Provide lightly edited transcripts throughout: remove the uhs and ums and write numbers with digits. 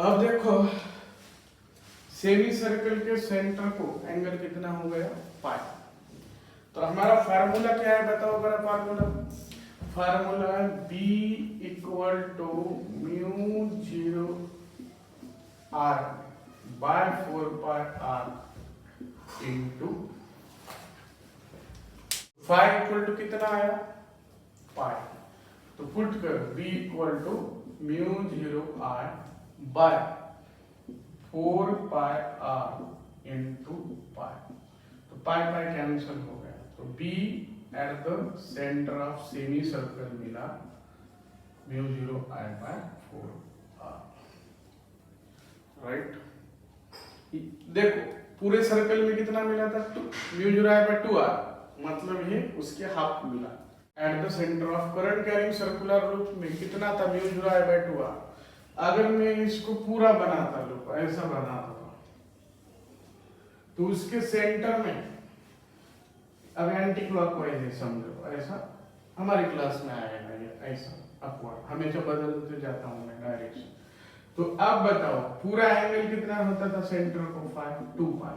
अब देखो semi circle के सेंटर को एंगल कितना हो गया पाई। तो हमारा फार्मूला क्या है बताओ मेरा फार्मूला है B equal to mu 0 R by 4 pi R into phi equal to कितना आया पाई। तो पुट कर B equal to mu 0 R by 4 pi R into pi. तो पाई पाई कैंसिल हो गया। तो B at the centre of semi circle मिला mu 0 I by 4 R। Right, देखो पूरे सर्कल में कितना मिला था म्यू 0 I बाय 2 R, मतलब ये उसके हाफ मिला। Eight the centre of current carrying circular loop में कितना था म्यू 0 I बाय 2 R। अगर मैं इसको पूरा बनाता लूप ऐसा बनाता तो उसके सेंटर में, अब एंटी क्लॉकवाइज है समझो, ऐसा हमारी क्लास में आएगा ये ऐसा अपवर्ड, हमेशा बदलते जाता हूं मैं डायरेक्शन। तो अब बताओ पूरा एंगल कितना होता था सेंटर को 2 पाई।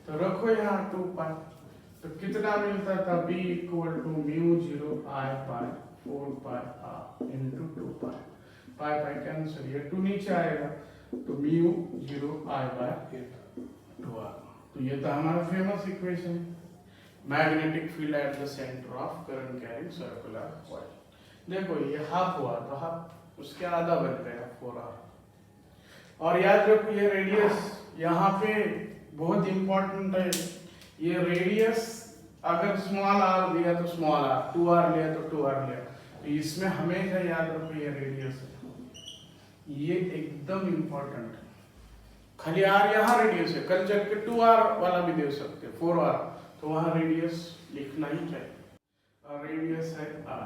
तो रखो यहाँ 2 पाई, तो कितना मिलता था B equal to mu 0 I by 4 pi R into 2 pi. Pi pi cancel, ये 2 नीचे आएगा तो म्यू 0 I बाय 2R। तो ये था हमारा famous equation, magnetic field eight the centre of current carrying circular coil. देखो ये हाफ हुआ तो हाफ उसके आधा बन गया 4R। और याद रखो ये रेडियस यहाँ पे बहुत इंपॉर्टेंट है। ये रेडियस अगर स्मॉल r दिया तो स्मॉल r, 2R लिया तो 2R लिया, तो इसमें हमेशा याद रखो ये रेडियस है, ये एकदम इंपॉर्टेंट है। खाली r यहाँ रेडियस है, कल चल के 2R वाला भी दे सकते हैं 4R, तो वहां रेडियस लिखना ही चाहिए, और रेडियस है r।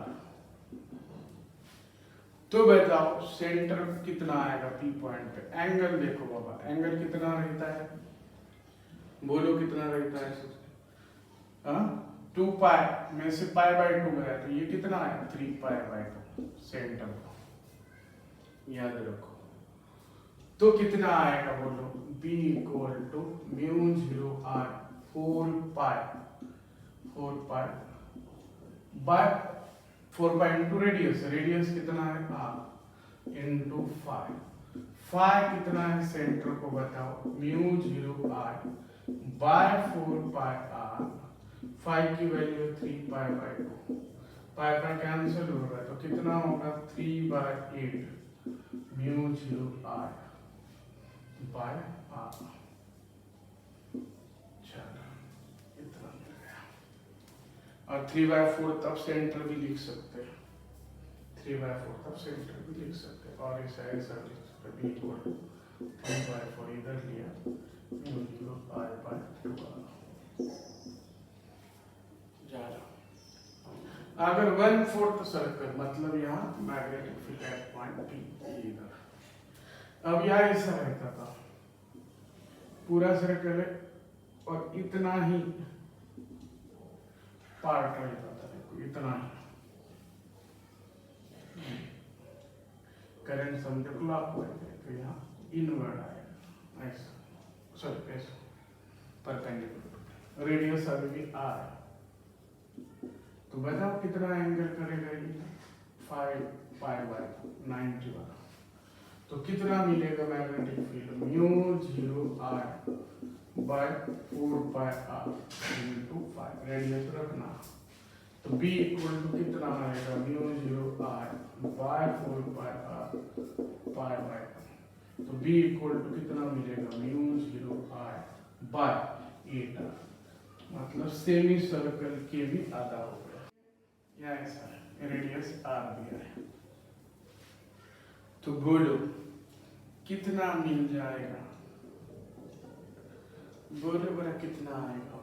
तो बताओ सेंटर कितना आएगा P पॉइंट पे। एंगल देखो बाबा, एंगल कितना रहता है, बोलो कितना रहता है। 2 पाई में से पाई बाय 2 गया, तो ये कितना आया 3 पाई बाय 2 सेंटर को, याद रखो। तो कितना आएगा बोलो, B equal to mu 0 R 4 pi by 4 pi into radius, radius कितना है R इंटू फाई कितना है सेंटर को बताओ, mu 0 R by 4 pi R। Phi की value 3 pi by 2, pi pi cancel होगा तो कितना होगा 3 by 8 mu 0 R by R। चलो इतना मिल गया। और 3 बाय 4 तब सेंटर भी लिख सकते हैं, 3 बाय 4 तब सेंटर भी लिख सकते हैं। और ऐसा ऐसा लिख सकते हैं, B इक्वल 3 बाय 4 इधर लिया म्यू 0 I बाय 2R। जा रहा अगर 1/4 सर्कल, मतलब यहाँ magnetic field at point P इधर। अब यह ऐसा रहता था पूरा सर्कल है और इतना ही पार्ट रहता था, देखो इतना ही करंट समझो क्लॉकवाइज है, तो यहाँ इनवर्ड आएगा ऐसा, सॉरी ऐसा परपेंडिकुलर, रेडियस अभी भी R। तो बताओ कितना एंगल करेगा ये 5 पाई बाय 90 वाला। तो कितना मिलेगा magnetic field, mu 0 R by 4 pi R into 5, radius रखना। तो B इक्वल टू कितना आएगा, mu 0 R by 4 pi R pi by. तो B इक्वल टू कितना मिलेगा, म्यू 0 R बाय 8R, मतलब सेमी सर्कल के भी आधा हो गया। या ऐसा है, रेडियस R दिया है। तो बोलो कितना मिल जाएगा, बोलो बड़ा कितना आएगा,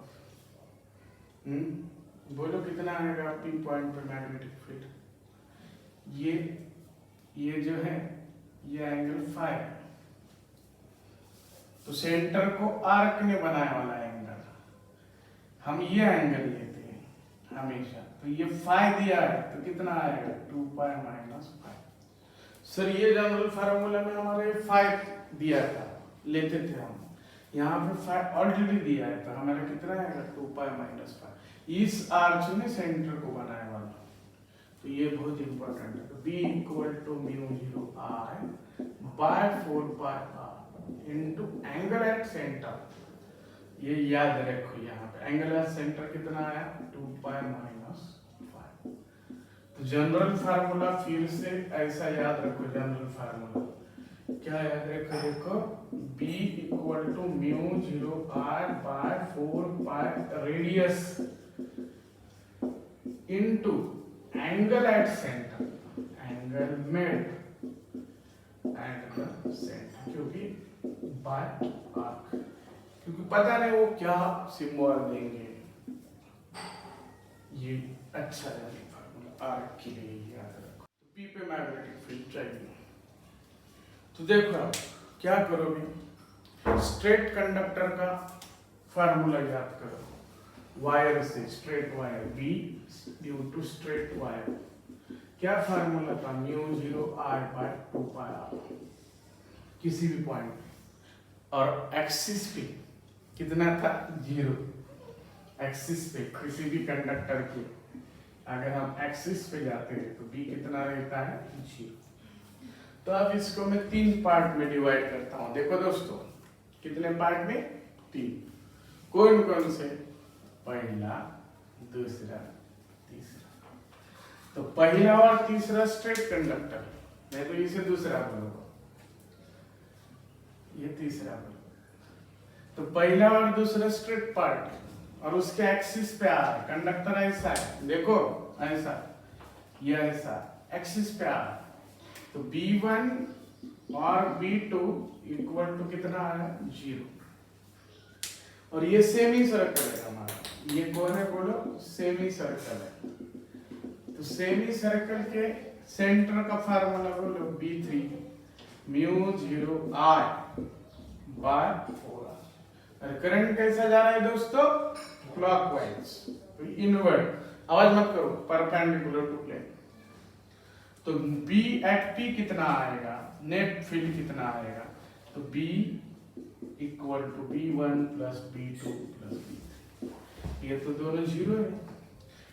बोलो कितना आएगा P पॉइंट पे मैग्नेटिक फील्ड। ये जो है ये एंगल फाई, तो सेंटर को आर्क ने बनाया वाला एंगल, हम ये एंगल लेते हैं हमेशा। तो ये फाई दिया है तो कितना आएगा 2 पाई माइनस फाई। सर ये जनरल फार्मूला में हमारे फाइव दिया था, लेते थे हम, यहाँ पे फाइव ऑलरेडी दिया है, तो हमारा कितना आएगा 2 पाई माइनस 5। इस आर्च ने सेंटर को बनाने वाला, तो ये बहुत इंपॉर्टेंट है। तो b equal to mu 0 i by 4 pi r into angle at centre. ये याद रखो, यहाँ पे एंगल एट सेंटर कितना आया 2 पाई माइनस 5। तो जनरल फार्मूला फिर से ऐसा याद रखो, जनरल फार्मूला क्या याद रखो, देखो b equal to mu 0 r by 4 pi radius into angle at centre, angle made at the centre, क्योंकि बाय आर्क, क्योंकि पता नहीं वो क्या सिंबल देंगे। ये अच्छा है फार्मूला आर्क के लिए याद रखो। तो पी पे मैग्नेटिक फील्ड चाहिए, तो देखो आप क्या करोगे, स्ट्रेट कंडक्टर का फार्मूला याद करो, वायर से straight wire B due to straight wire, क्या फार्मूला था mu 0 I by 2 pi r किसी भी पॉइंट पे, और एक्सिस पे कितना था 0। एक्सिस पे किसी भी कंडक्टर के अगर हम एक्सिस पे जाते हैं तो B कितना रहता है 0। तो अब इसको मैं 3 पार्ट में डिवाइड करता हूं। देखो दोस्तों कितने पार्ट में, 3। कौन कौन से, पहला, दूसरा, तीसरा। तो पहला और तीसरा स्ट्रेट कंडक्टर, मैं तो इसे दूसरा बोलूंगा, ये तीसरा बोलूंगा। तो पहला और दूसरा स्ट्रेट पार्ट और उसके एक्सिस पे आ रहा है, कंडक्टर ऐसा है, देखो ऐसा, ये ऐसा एक्सिस पे आ रहा है। तो B1 और B2 इक्वल टू कितना है 0, और ये सेमी सर्कल है हमारा, ये कौन है बोलो, सेमी सर्कल है। तो सेमी सर्कल के सेंटर का फार्मूला बोलो B3 mu 0 I by 4r। और करंट कैसा जा रहा है दोस्तों, क्लॉकवाइज, तो इनवर्ट, आवाज मत करो, परपेंडिकुलर टू प्लेन। तो B एट P कितना आएगा, नेट फील्ड कितना आएगा, तो B equal to B1 plus B2 plus B3, ये तो दोनों 0 है।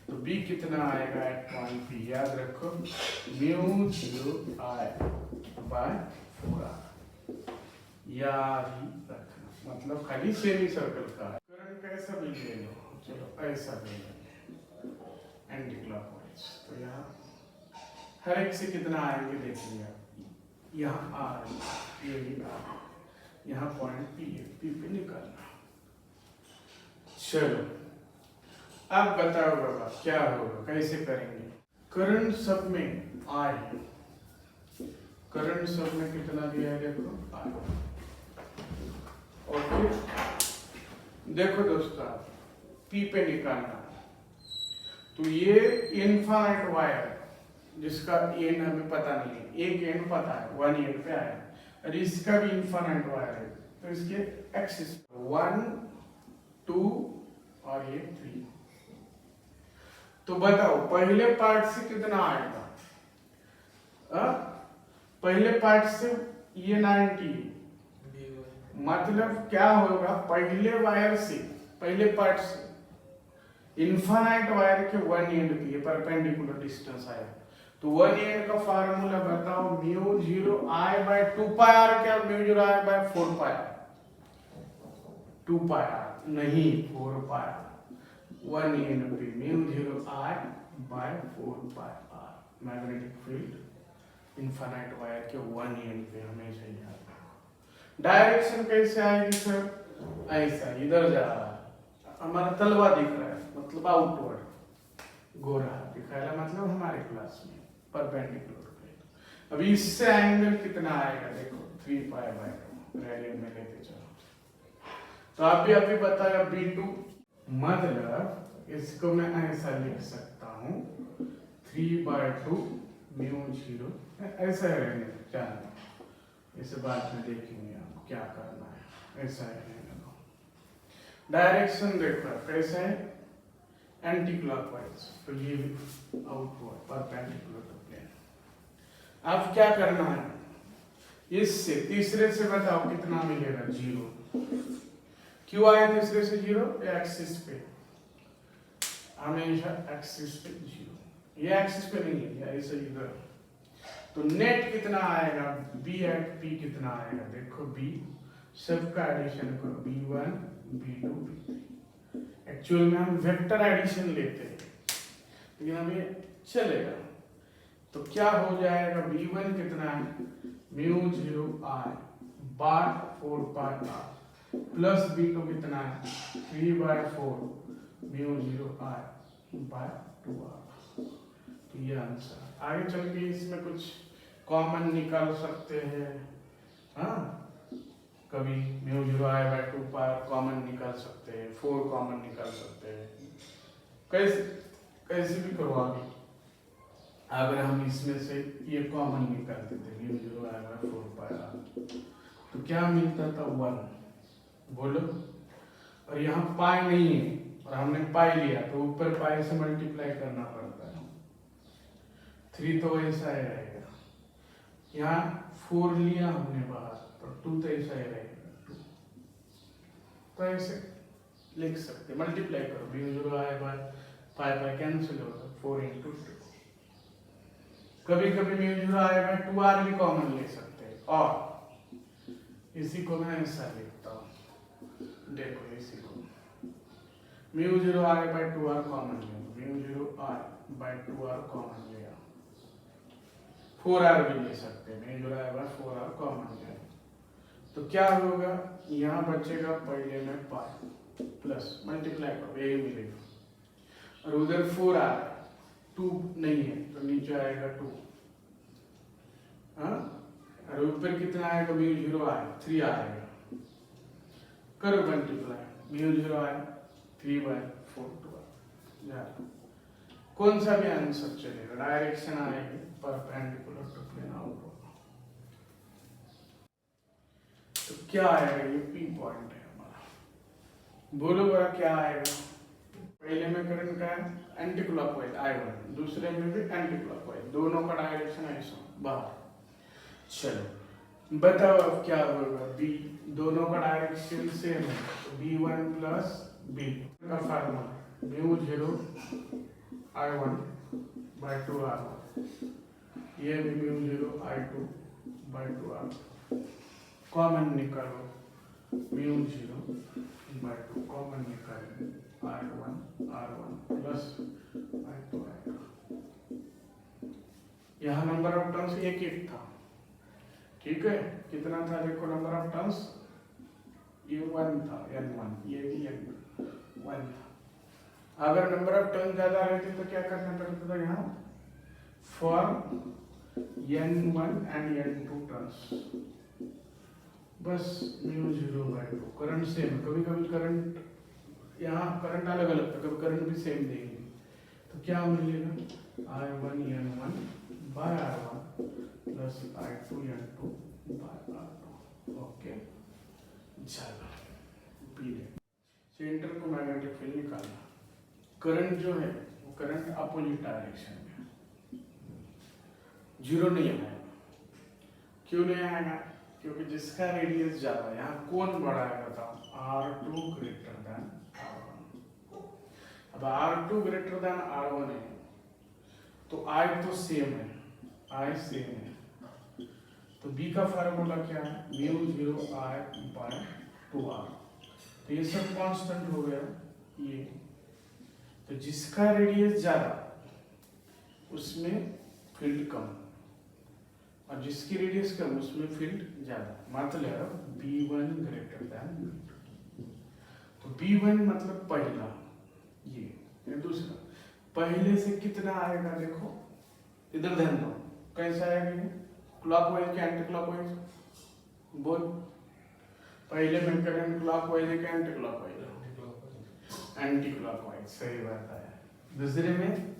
तो B कितना आएगा एट पॉइंट P, याद रखो म्यू 0 I बाय 4r, याद ही रखना, मतलब खाली सेमी सर्कल का है। करंट कैसा भी ले लो, चलो ऐसा ले लो एंटी क्लॉकवाइज, तो यहाँ हर एक से कितना आएंगे देखेंगे आप, यहाँ R, ये भी R, यहाँ पॉइंट P है, P पे निकालना। चलो अब बताओ बाबा क्या होगा, कैसे करेंगे। करंट सब में I है, करंट सब में कितना दिया है देखो I, और फिर देखो दोस्तों P पे निकालना। तो ये इनफाइनाइट वायर जिसका एंड हमें पता नहीं है, एक एंड पता है 1 एंड पे आया, और इसका भी इनफाइनाइट वायर है, तो इसके एक्सिस 1 2 और ये 3। तो बताओ पहले पार्ट से कितना आएगा, पहले पार्ट से ये 90, मतलब क्या होगा, पहले वायर से, पहले पार्ट से इनफाइनाइट वायर के 1 एंड पे परपेंडिकुलर डिस्टेंस आएगा। तो 1 एंड का फार्मूला बताओ mu 0 I by 2 pi r, क्या mu 0 I by 4 pi r, 2 pi r नहीं 4 पाई r, 1 एंड पे mu 0 I by 4 pi r, magnetic field infinite wire के 1 एंड पे हमेशा याद रखो। डायरेक्शन कैसे आएगी सर, ऐसा इधर जा रहा है, हमारा तलवा दिख रहा है, मतलब आउटवर्ड गोरा दिखाएगा, मतलब हमारे क्लास में परपेंडिकुलर प्लेन। अभी इससे एंगल कितना आएगा देखो 3 पाई बाय 2, रेडियन में लेते चलो। तो अभी बताया B2, मतलब इसको मैं ऐसा लिख सकता हूँ 3/2 म्यू 0, ऐसा रहने दो, इसे बाद में देखेंगे आप क्या करना है, ऐसा रहने दो। डायरेक्शन देखो कैसा है, एंटी क्लॉकवाइज, तो ये आउटवर्ड परपेंडिकुलर टू प्लेन। अब क्या करना है, इससे तीसरे से बताओ कितना मिलेगा, 0। क्यों आया तीसरे से 0? एक्सिस पे, हमेशा एक्सिस पे 0, ये एक्सिस पे नहीं है, ये ऐसे इधर। तो नेट कितना आएगा, बी एट पी कितना आएगा, देखो बी सबका एडिशन करो, b1 b2 b3। एक्चुअल में हम वेक्टर एडिशन लेते हैं लेकिन हमें चलेगा। तो क्या हो जाएगा, b1 कितना है, mu 0 i by 4 pi r plus b2 कितना है, 3/4 म्यू 0 i बाय 2r। तो ये आंसर। आगे चल के इसमें कुछ कॉमन निकाल सकते हैं, हाँ, कभी mu 0 i by 2 pi common निकाल सकते हैं, 4 कॉमन निकाल सकते हैं, कैसे कैसे भी करो आगे। अगर हम इसमें से ये कॉमन निकाल देते mu 0 i by 4 pi r तो क्या मिलता था, 1। बोलो, और यहाँ पाई नहीं है और हमने पाई लिया तो ऊपर पाई से मल्टीप्लाई करना पड़ता है, 3 तो ऐसा ही रहेगा। यहाँ 4 लिया हमने बाहर तो 2 तो ऐसा ही रहेगा, 2। तो ऐसे लिख सकते, मल्टीप्लाई करो, mu 0 i by pi cancel होगा, 4 × 2। कभी कभी म्यू 0 i बाय 2r भी कॉमन ले सकते हैं, और इसी को मैं ऐसा लिखता हूँ, देखो इसी को mu 0 i by 2r common लिया, mu 0 i by 2r common लिया, 4r भी ले सकते हैं, mu 0 i by 4r common लिया। तो क्या होगा, यहाँ बचेगा पहले में पाई प्लस मल्टीप्लाई करो, यही मिलेगा, और उधर 4r 2 नहीं है तो नीचे आएगा 2, हाँ, और ऊपर कितना आएगा, म्यू 0 i 3 आएगा, करो मल्टीप्लाई, म्यू 0 i 3/4 2r। कौन सा भी आंसर चलेगा, डायरेक्शन आएगी परपेंडिकुलर टू प्लेन आउटवर्ड। तो क्या आएगा, ये पी पॉइंट है हमारा, बोलो बड़ा क्या आएगा। पहले में करंट का है एंटी क्लॉकवाइज I1, दूसरे में भी एंटी क्लॉकवाइज, दोनों का डायरेक्शन ऐसा बाहर। चलो बताओ अब क्या होगा, बी, दोनों का डायरेक्शन सेम है तो b1 प्लस b का formula mu 0 i1 by 2r1, ये भी mu 0 i2 by 2r, common निकालो, म्यू 0 बाय 2 कॉमन निकालो, r1 प्लस i2 आएगा। यहाँ नंबर ऑफ टर्म्स एक था, ठीक है, कितना था देखो, नंबर ऑफ टर्म्स ये 1 था, n1, ये भी n1 था। अगर नंबर ऑफ टर्म्स ज्यादा रहते तो क्या करना पड़ता था, यहाँ for n1 and n2 terms, बस म्यू 0 बाय 2, करंट सेम, कभी कभी करंट यहाँ करंट अलग अलग था, कभी करंट भी सेम देंगे तो क्या मिलेगा, I1 n1 by r1 plus I2 n2 by r2। Okay, चलो सेंटर को मैग्नेटिक फील्ड निकालना, करंट जो है वो करंट अपोजिट डायरेक्शन में, 0 नहीं आएगा। क्यों नहीं आएगा, क्योंकि जिसका रेडियस ज्यादा है, यहाँ कौन बड़ा है बताओ, R2 ग्रेटर देन R1। अब R2 ग्रेटर देन R1 है तो I तो सेम है, I सेम है, तो B का फार्मूला क्या है, म्यू 0 I बाय 2r, तो ये सब कांस्टेंट हो गया ये। तो जिसका रेडियस ज्यादा उसमें फील्ड कम, और जिसकी रेडियस कम उसमें फील्ड ज्यादा, मतलब B1 ग्रेटर देन B2। तो B1 मतलब पहला, ये दूसरा, पहले से कितना आएगा देखो, इधर ध्यान दो, कैसा आएगा, क्लॉकवाइज क्या एंटी क्लॉकवाइज, बोल, पहले में करंट क्लॉकवाइज है क्या एंटी क्लॉकवाइज, एंटी क्लॉकवाइज, सही बताया। दूसरे में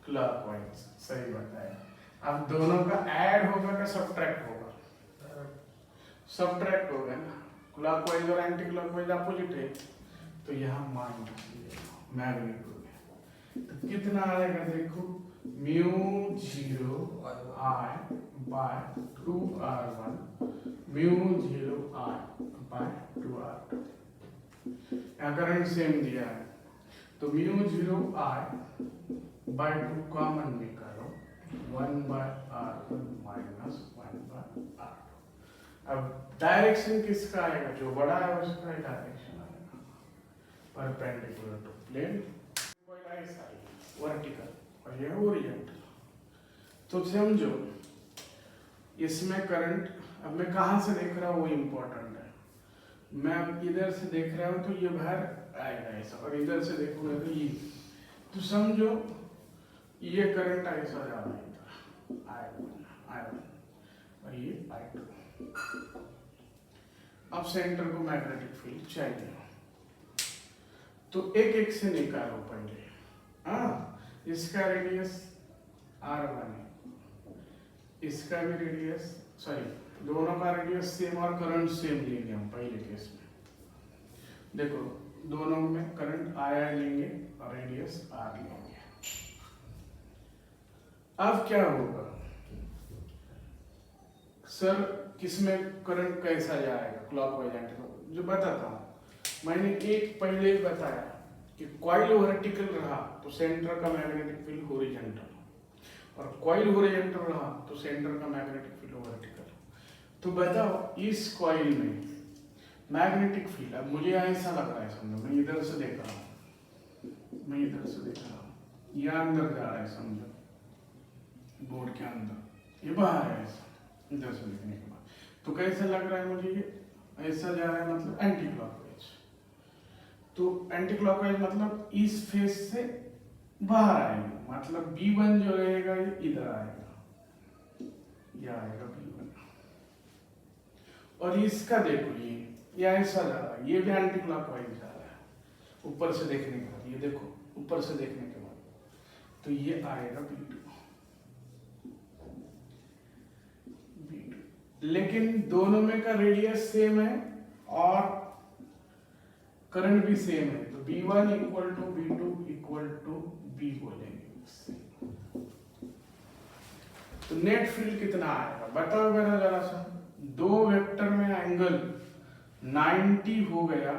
क्लॉकवाइज, सही बताया। अब दोनों का ऐड होगा क्या सब्ट्रैक्ट होगा, सब्ट्रैक्ट होगा ना, क्लॉकवाइज और एंटी क्लॉकवाइज अपोजिट है, तो यहाँ माइनस मैग्नीट्यूड है, तो कितना आएगा देखो, mu 0 I by 2r1 mu 0 I by 2r2। यहाँ करंट सेम दिया है तो म्यू 0 I by 2 कॉमन निकालो 1 by r1 minus 1 by r2। अब डायरेक्शन किसका आएगा, जो बड़ा है उसका डायरेक्शन आएगा परपेंडिकुलर टू प्लेन, वर्टिकल और ये ओरिएंटल। तो समझो इसमें करंट, अब मैं कहाँ से देख रहा हूँ वो इम्पोर्टेंट है। मैं इधर से देख रहा हूँ तो ये बाहर आएगा ऐसा, और इधर से देखूंगा तो ये, तो समझो ये करंट ऐसा जा रहा है I1 और ये I2। अब सेंटर को मैग्नेटिक फील्ड चाहिए तो एक एक से निकालो पहले। इसका रेडियस R1 है, इसका भी रेडियस, सॉरी दोनों का रेडियस सेम और करंट सेम लेंगे हम पहले केस में। देखो दोनों में करंट आया लेंगे और रेडियस R लेंगे। अब क्या होगा सर, किसमें करंट कैसा जाएगा क्लॉकवाइज एंटी, जो बताता हूँ। मैंने एक पहले ही बताया कि कॉइल वर्टिकल रहा तो सेंटर का मैग्नेटिक फील्ड हॉरिजॉन्टल, और कॉइल हॉरिजॉन्टल रहा तो सेंटर का मैग्नेटिक फील्ड वर्टिकल। तो बताओ इस कॉइल में मैग्नेटिक फील्ड, अब मुझे ऐसा लग रहा है, समझो मैं इधर से देख रहा हूँ, ये अंदर जा रहा है, समझो बोर्ड के अंदर, ये बाहर है ऐसा, इधर से देखने के बाद तो कैसा लग रहा है मुझे, ये ऐसा जा रहा है मतलब एंटी क्लॉकवाइज। तो एंटी क्लॉकवाइज मतलब इस फेस से बाहर आएगा, मतलब B1 जो रहेगा ये इधर आएगा, ये आएगा B1। और इसका देखो ये ऐसा जा रहा है, ये भी एंटी क्लॉकवाइज जा रहा है ऊपर से देखने के बाद, ये देखो ऊपर से देखने के बाद, तो ये आएगा B2। लेकिन दोनों में का रेडियस सेम है और करंट भी सेम है, तो B1 equal to B2 equal to B बोलेंगे। तो नेट फील्ड कितना आएगा बताओ मेरा जरा सा। दो वेक्टर में एंगल 90 हो गया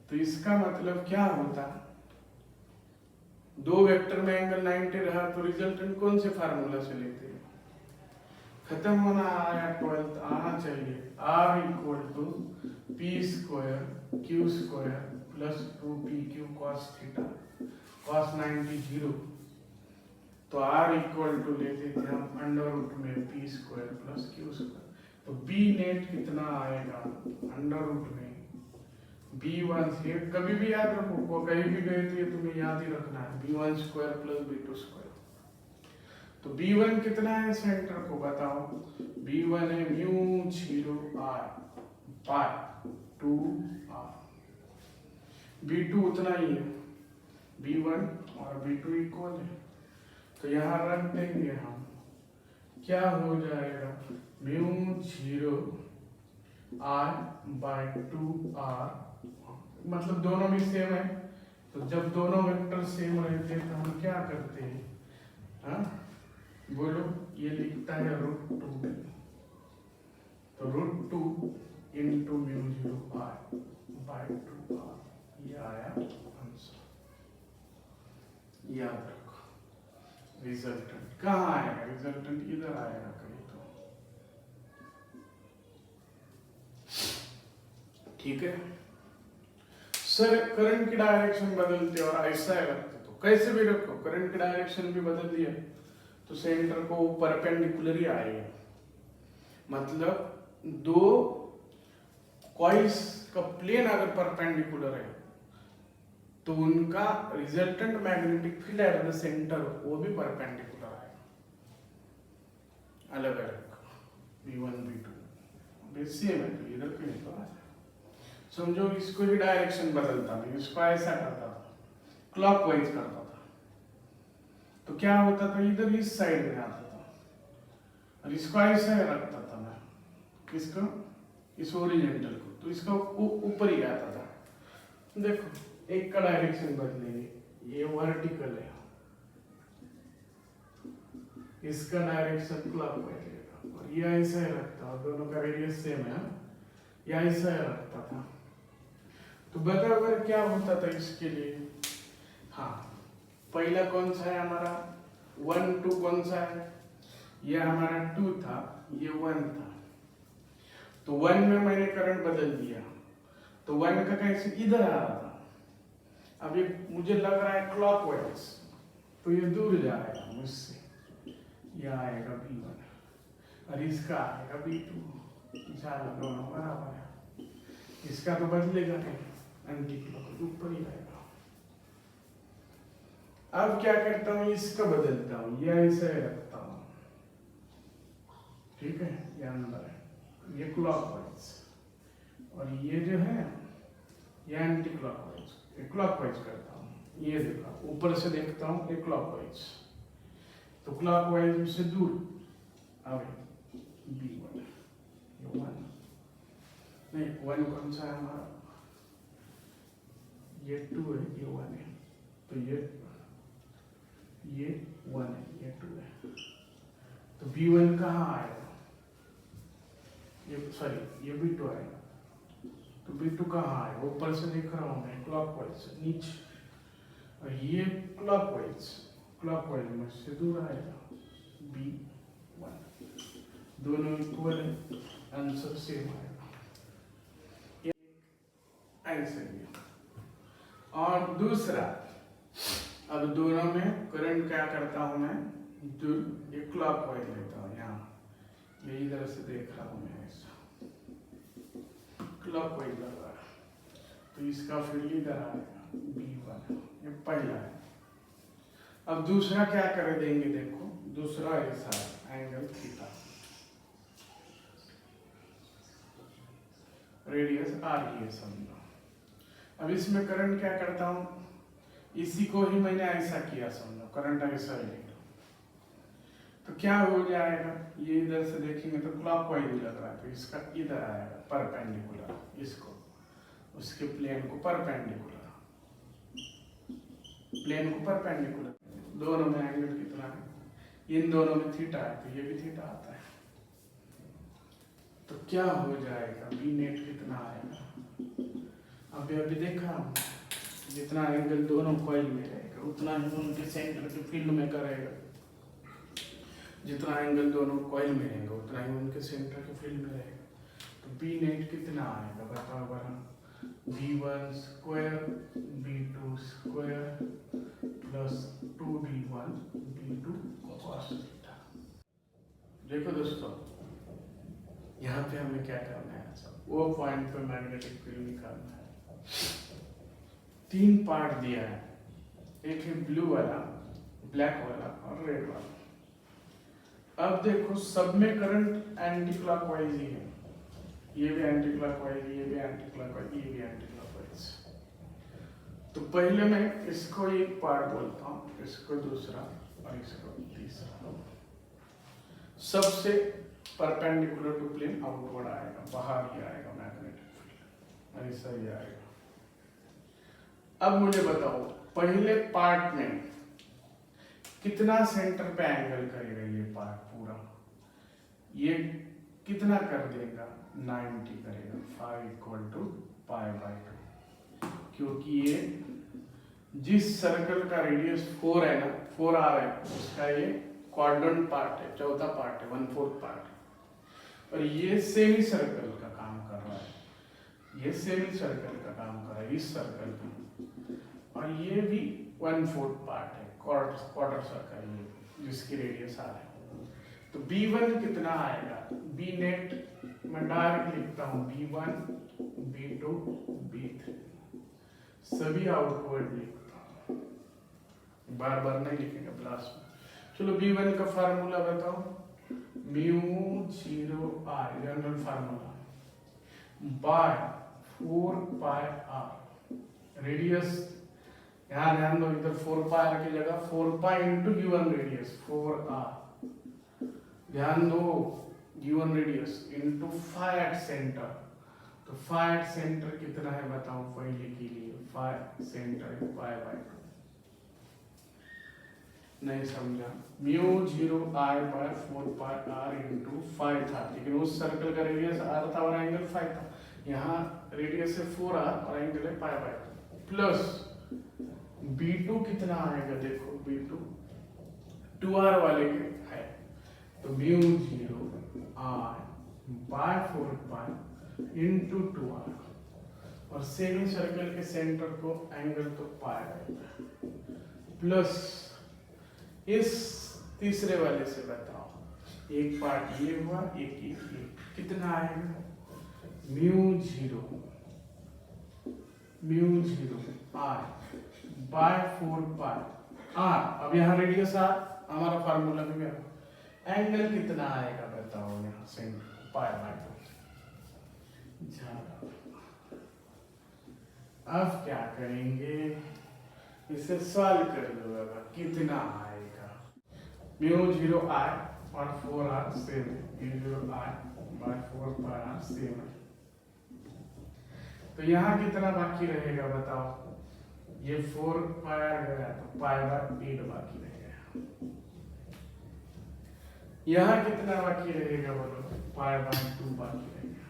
तो इसका मतलब क्या होता, दो वेक्टर में एंगल 90 रहा तो रिजल्टेंट कौन से फार्मूला से लेते हैं, खत्म होना आया 12th आना चाहिए, R equal to p square q square plus 2pq cos theta cos 90 0। तो R इक्वल टू लेते थे हम अंडर रूट में P square plus Q square, तो बी नेट कितना आएगा अंडर रूट में B1 से, कभी भी याद रखो, वो कहीं भी गए तो ये तुम्हें याद ही रखना है, B1 square plus B2 square. तो B1 कितना है सेंटर को बताओ, B1 है mu 0 I by 2R, B2 उतना ही है, B1 और B2 इक्वल है, तो यहाँ रख देंगे हम, क्या हो जाएगा म्यू 0 I बाय 2R, मतलब दोनों भी सेम है, तो जब दोनों वेक्टर सेम रहते हैं तो हम क्या करते हैं, हाँ बोलो, ये लिखता है √2, तो √2 into mu 0 I by 2R, ये आया आंसर। याद रखो रिजल्टेंट कहाँ आएगा, रिजल्टेंट इधर आएगा कहीं तो, ठीक है सर। करंट की डायरेक्शन बदलते और ऐसा रखते तो कैसे भी रखो, करंट की डायरेक्शन भी बदल दिया तो सेंटर को परपेंडिकुलर ही आएगा, मतलब दो कॉइल्स का प्लेन अगर परपेंडिकुलर है तो उनका resultant magnetic field eight the centre वो भी परपेंडिकुलर आएगा, अलग अलग B1 B2 सेम है, तो इधर कहीं तो आ जाए। समझो इसको ही डायरेक्शन बदलता था, इसको ऐसा करता था, क्लॉकवाइज करता था, तो क्या होता था इधर इस साइड में आता था और इसको ऐसा रखता था मैं, किसको, इस ओरिजेंटल को, तो इसका ऊपर ही आता था। देखो एक का डायरेक्शन बदलेंगे, ये वर्टिकल है इसका डायरेक्शन क्लॉकवाइज लेगा और ये ऐसा ही रखता और दोनों का रेडियस सेम है, ये ऐसा ही रखता था। तो बराबर क्या होता था इसके लिए? हाँ, पहला कौन सा है हमारा 1 2 कौन सा है? ये हमारा 2 था, ये 1 था। तो 1 में मैंने करंट बदल दिया तो 1 का कैसे इधर आ रहा था, अब ये मुझे लग रहा है क्लॉकवाइज, तो ये दूर जाएगा मुझसे, ये आएगा B1 और इसका आएगा B2। दोनों बराबर है, इसका तो बदलेगा नहीं, एंटी क्लॉक ऊपर ही रहेगा। अब क्या करता हूँ, इसका बदलता हूँ, ये ऐसे रखता हूँ, ठीक है, ये अंदर है, ये क्लॉकवाइज और ये जो है ये एंटी क्लॉकवाइज, ये क्लॉकवाइज करता हूँ। ये देखा, ऊपर से देखता हूँ ये क्लॉकवाइज, तो क्लॉकवाइज से दूर अब B1, ये 1 नहीं, 1 कौन सा है हमारा, ये 2 है, ये 1 है, तो ये 1 है, ये 2 है, तो B1 कहाँ आएगा, ये सॉरी ये B2 आएगा, तो B2 कहाँ आएगा, ऊपर से देख रहा हूँ मैं क्लॉकवाइज से नीचे, और ये क्लॉकवाइज में से दूर आएगा B1, दोनों इक्वल है, आंसर सेम आएगा, ऐसे ही। और दूसरा, अब दोनों में करंट क्या करता हूं मैं, ये क्लॉकवाइज लेता हूं, यहाँ ये इधर से देख रहा हूं मैं, ऐसा क्लॉकवाइज लगा, तो इसका फील्ड इधर आएगा B1, ये पहला है। अब दूसरा क्या कर देंगे, देखो दूसरा ऐसा एंगल थीटा, रेडियस आर है समझो। अब इसमें करंट क्या करता हूं, इसी को ही मैंने ऐसा किया समझो, करंट ऐसा लेगा, तो क्या हो जाएगा, ये इधर से देखेंगे तो क्लॉकवाइज लग रहा है, तो इसका इधर आएगा परपेंडिकुलर, इसको उसके प्लेन को परपेंडिकुलर, प्लेन को परपेंडिकुलर, दोनों में एंगल कितना है, इन दोनों में थीटा है, तो ये भी थीटा आता है, तो क्या हो जाएगा, बी नेट कितना आएगा, अभी देखा हम, जितना एंगल दोनों कॉइल में रहेगा उतना ही उनके सेंटर के फील्ड में करेगा, जितना एंगल दोनों कॉइल में रहेगा उतना ही उनके सेंटर के फील्ड में रहेगा, तो बी नेट कितना आएगा बताओ बरा, B1 square B2 square plus 2B1 B2 cos theta. देखो दोस्तों, यहाँ पे हमें क्या करना है, वो पॉइंट पे मैग्नेटिक फील्ड निकालना है। 3 पार्ट दिया है, एक है ब्लू वाला, ब्लैक वाला और रेड वाला। अब देखो सब में करंट एंटी क्लॉकवाइज ही है, ये भी एंटी क्लॉकवाइज, ये भी एंटी क्लॉकवाइज, ये भी एंटी क्लॉकवाइज। तो पहले मैं इसको एक पार्ट बोलता हूँ, इसको दूसरा और इसको तीसरा। सबसे परपेंडिकुलर टू प्लेन आउटवर्ड आएगा, बाहर ही आएगा मैग्नेटिक फील्ड, ऐसा ही आएगा। अब मुझे बताओ पहले पार्ट में कितना सेंटर पे एंगल करेगा, ये पार्ट पूरा ये कितना कर देगा, 90 करेगा, फाई इक्वल टू π/2, क्योंकि ये जिस सर्कल का रेडियस 4 है ना, 4 आ रहा है, उसका ये क्वाड्रेंट पार्ट है, चौथा पार्ट है, 1/4 पार्ट, और ये सेमी सर्कल का काम कर रहा है, ये सेमी सर्कल का काम कर रहा है इस सर्कल में, और ये भी 1/4 पार्ट है, क्वार्टर सर्कल ये जिसकी रेडियस आ रहा है। तो B1 कितना आएगा, बी नेट मैं डायरेक्ट लिखता हूँ B1 B2 B3, सभी आउटवर्ड लिखता हूँ, बार बार नहीं लिखेंगे क्लास में। चलो B1 का फार्मूला बताओ, μ0r general formula by 4πr, radius यहाँ ध्यान दो, इधर 4πr की जगह 4π इंटू गिवन रेडियस 4r, ध्यान दो given radius into phi at centre, तो फाई एट सेंटर कितना है बताओ पहले के लिए, फाई सेंटर π/2, नहीं समझा। Mu 0 I by 4 pi r into 5 था, लेकिन उस सर्कल का रेडियस r था और एंगल 5 था। यहाँ रेडियस है 4r और एंगल है पाई बाय 2 प्लस b2 कितना आएगा, देखो b2 2r वाले के है, तो mu 0 I by 4 pi into 2r और सेमी सर्कल के सेंटर को एंगल तो पाएगा प्लस इस तीसरे वाले से बताओ, एक पार्ट ये हुआ, एक कितना आएगा, mu 0 I by 4 pi r, अब यहाँ रेडियस r हमारा फार्मूला में गया, एंगल कितना आएगा बताओ, यहाँ से पाई बाय 2। अब क्या करेंगे, इसे सॉल्व कर दो, कितना आएगा, म्यू 0 I और 4r सेम है, mu 0 I by 4 pi r same है, तो यहाँ कितना बाकी रहेगा बताओ, ये 4 पाई r गया तो पाई बाय 8 बाकी रहेगा, यहाँ कितना बाकी रहेगा बोलो, पाई बाय 2 बाकी रहेगा,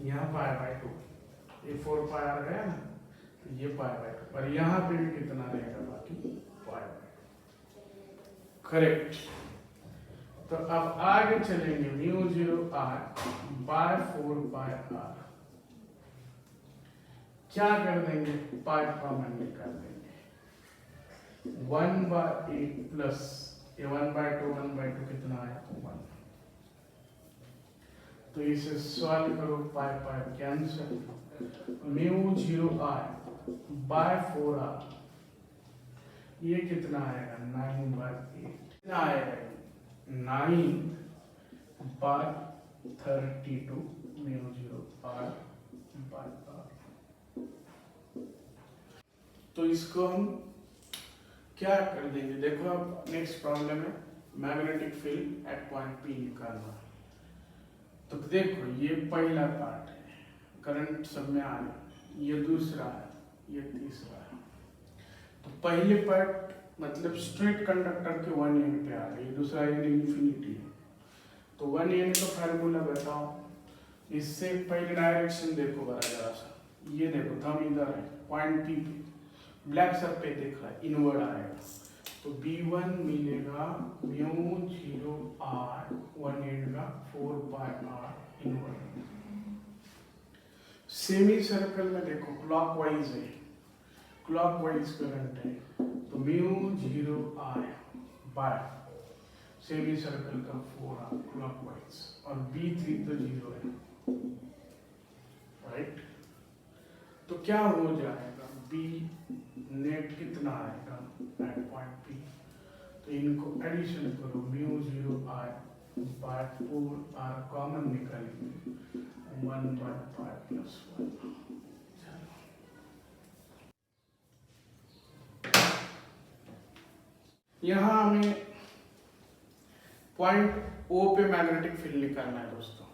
यहाँ पाई बाय 2, ये 4 पाई r गया ना, तो ये पाई बाय 2, और यहाँ पे भी कितना रहेगा बाकी, पाई बाय 2, करेक्ट। तो अब आगे चलेंगे, mu 0 I by 4 pi r, क्या कर देंगे, पाई कॉमन निकाल देंगे, 1 बाय 8 प्लस ये 1 बाय 2 कितना आया 1, तो इसे सॉल्व करो, pi pi cancel, mu 0 I by 4r, ये कितना आएगा 9 बाय 8, कितना आएगा 9 by 32 mu 0 I by r। तो इसको हम क्या कर देंगे, देखो अब नेक्स्ट प्रॉब्लम है magnetic field at point P निकालना। तो देखो ये पहला पार्ट है, करंट सब में आ रहा, ये दूसरा है, ये तीसरा है। तो पहले पार्ट मतलब स्ट्रेट कंडक्टर के 1 एंड पे आ रहा है, ये दूसरा एंड इन्फिनिटी है, तो 1 एंड का फार्मूला बताओ, इससे पहले डायरेक्शन देखो जरा सा, ये देखो थंब इधर है पॉइंट P पे, ब्लैक सर पे देख रहा है, इनवर्ड आएगा, तो B1 मिलेगा म्यू 0 I 1 एंड का 4 pi r inward. Semi circle में देखो क्लॉकवाइज है, क्लॉकवाइज करंट है, तो mu 0 I bye semi circle का 4r क्लॉकवाइज, और B3 तो 0 है, राइट। तो क्या हो जाएगा, B नेट कितना आएगा एट पॉइंट P, तो इनको एडिशन करो, mu 0 I by 4r common निकालेंगे, 1 बाय पाई प्लस 1। यहाँ हमें पॉइंट O पे मैग्नेटिक फील्ड निकालना है दोस्तों।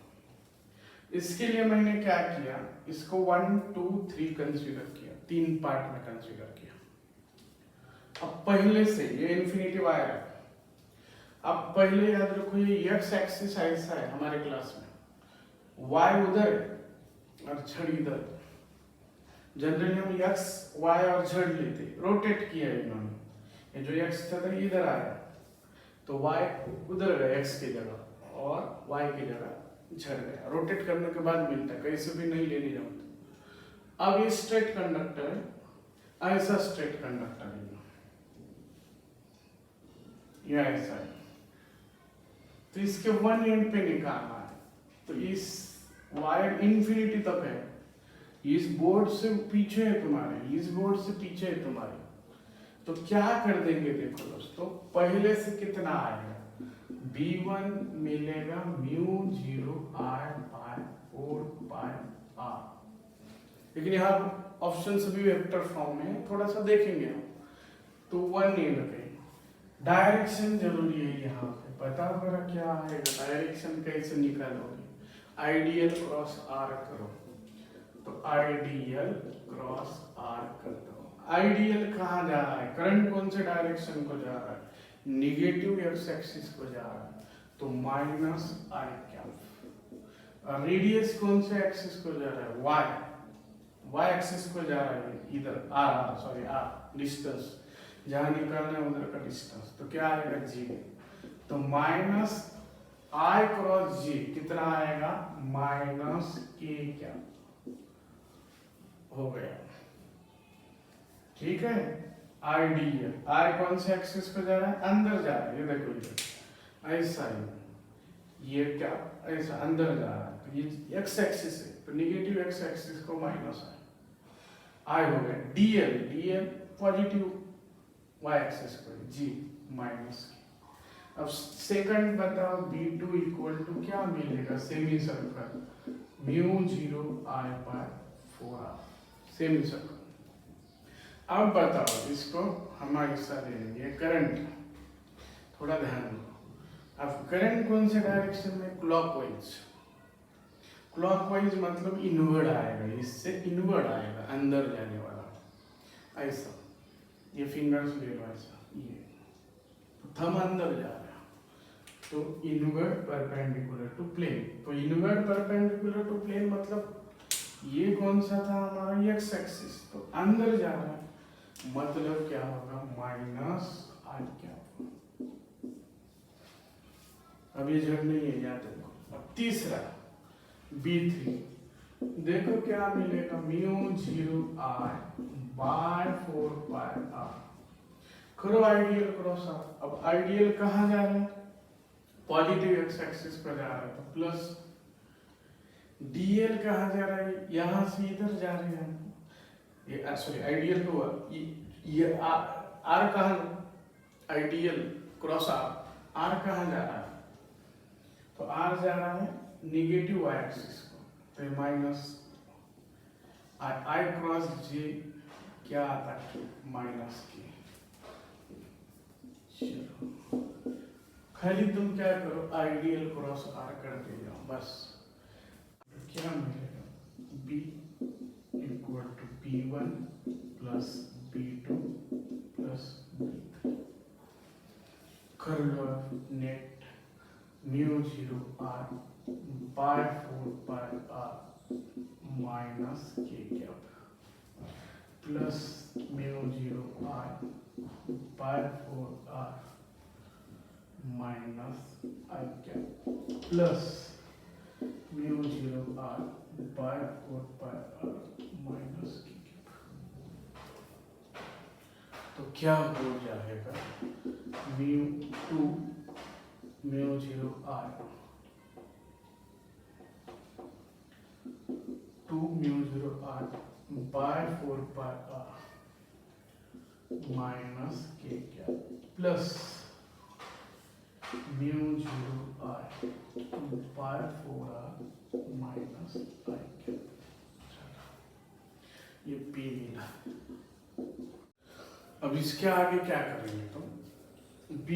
इसके लिए मैंने क्या किया, इसको 1 2 3 कंसीडर किया, 3 पार्ट में कंसीडर किया। अब पहले से ये इन्फिनिटी वायर है, अब पहले याद रखो ये एक्स एक्सिस ऐसा है हमारे क्लास में, वाई उधर और झड़ इधर। जनरली हम एक्स वाई और झड़ लेते, रोटेट किया इन्होंने, ये जो एक्स था इधर आया, तो वाई उधर गया एक्स की जगह और वाई की जगह झड़ गया, रोटेट करने के बाद मिलता है, कैसे भी नहीं लेने जाओ। अब ये स्ट्रेट कंडक्टर है, ऐसा स्ट्रेट कंडक्टर है, ये ऐसा है, तो इसके 1 एंड पे निकालना है, तो इस वायर इन्फिनिटी तक है, इस बोर्ड से पीछे है तुम्हारे, इस बोर्ड से पीछे है तुम्हारे, तो क्या कर देंगे देखो दोस्तों, पहले से कितना आएगा, B1 मिलेगा mu 0 I by 4 pi r, लेकिन यहाँ ऑप्शन भी वेक्टर फॉर्म में थोड़ा सा देखेंगे हम, तो 1 एंड पे डायरेक्शन जरूरी है, यहाँ पे पता होगा क्या आएगा, डायरेक्शन कैसे निकालोगे, आइडियल क्रॉस r करो, तो आइडियल क्रॉस r कर दो, आइडियल कहाँ जा रहा है, करंट कौन से डायरेक्शन को जा रहा है, निगेटिव एक्स एक्सिस को जा रहा है, तो माइनस आई कैप। और रेडियस कौन से एक्सिस को जा रहा है, वाई एक्सिस को जा रहा है, इधर आर डिस्टेंस जहां निकलना है उधर का डिस्टेंस, तो क्या आएगा जी, तो माइनस आई क्रॉस जी कितना आएगा, माइनस के क्या हो गया, ठीक है। आइडियल आई कौन से एक्सिस पे जा रहा है, अंदर जा रहा है, ये देखो इधर ऐसा ही, ये क्या ऐसा अंदर जा रहा है, तो ये एक्स एक्सिस है, तो निगेटिव एक्स एक्सिस को माइनस आई हो गया। डीएल पॉजिटिव वाई एक्सिस को, जी माइनस के। अब सेकंड बताओ, B2 इक्वल टू क्या मिलेगा, semi circle mu 0 I bye 4r, semi circle. अब बताओ इसको हमारे हिस्सा ले लेंगे, करंट, थोड़ा ध्यान दो। अब करंट कौन से डायरेक्शन में, क्लॉकवाइज, क्लॉकवाइज मतलब इनवर्ड आएगा, इससे इनवर्ड आएगा, अंदर जाने वाला, ऐसा, ये फिंगर्स ले लो ऐसा, ये थंब अंदर जा रहा है, तो इनवर्ड परपेंडिकुलर टू प्लेन, तो इनवर्ड परपेंडिकुलर टू प्लेन मतलब ये कौन सा था हमारा, एक्स एक्सिस, तो अंदर जा रहा है, मतलब क्या होगा, माइनस आई क्या। अब ये जब नहीं है याद रखो। अब तीसरा B3, देखो क्या मिलेगा, mu 0 I by 4 pi R, करो आइडियल क्रॉस आर। अब आइडियल कहाँ जा रहा है, पॉजिटिव एक्स एक्सिस पर जा रहा है, तो प्लस। डीएल कहाँ जा रहा है, यहाँ से इधर जा रहे हैं, ये सॉरी आइडियल तो ये आर कहाँ, आइडियल क्रॉस आर कहाँ जा रहा है, तो आर जा रहा है निगेटिव वाई एक्सिस को, तो माइनस आई क्रॉस जे क्या आता है, माइनस के। चलो खाली तुम क्या करो, आइडियल क्रॉस आर करते जाओ बस। क्या मिलेगा, B equal to B1 plus B2 plus B3, कर लो net, mu 0 R by 4 pi R minus K cap plus mu 0 R by 4 R minus I cap plus mu 0 R by 4 pi R minus K cap. तो क्या हो जाएगा, mu 0 R 2 mu 0 R by 4 pi R minus K cap plus mu 0 R by 4 R minus I cap. ये P मिला। अब इसके आगे क्या करेंगे, तो B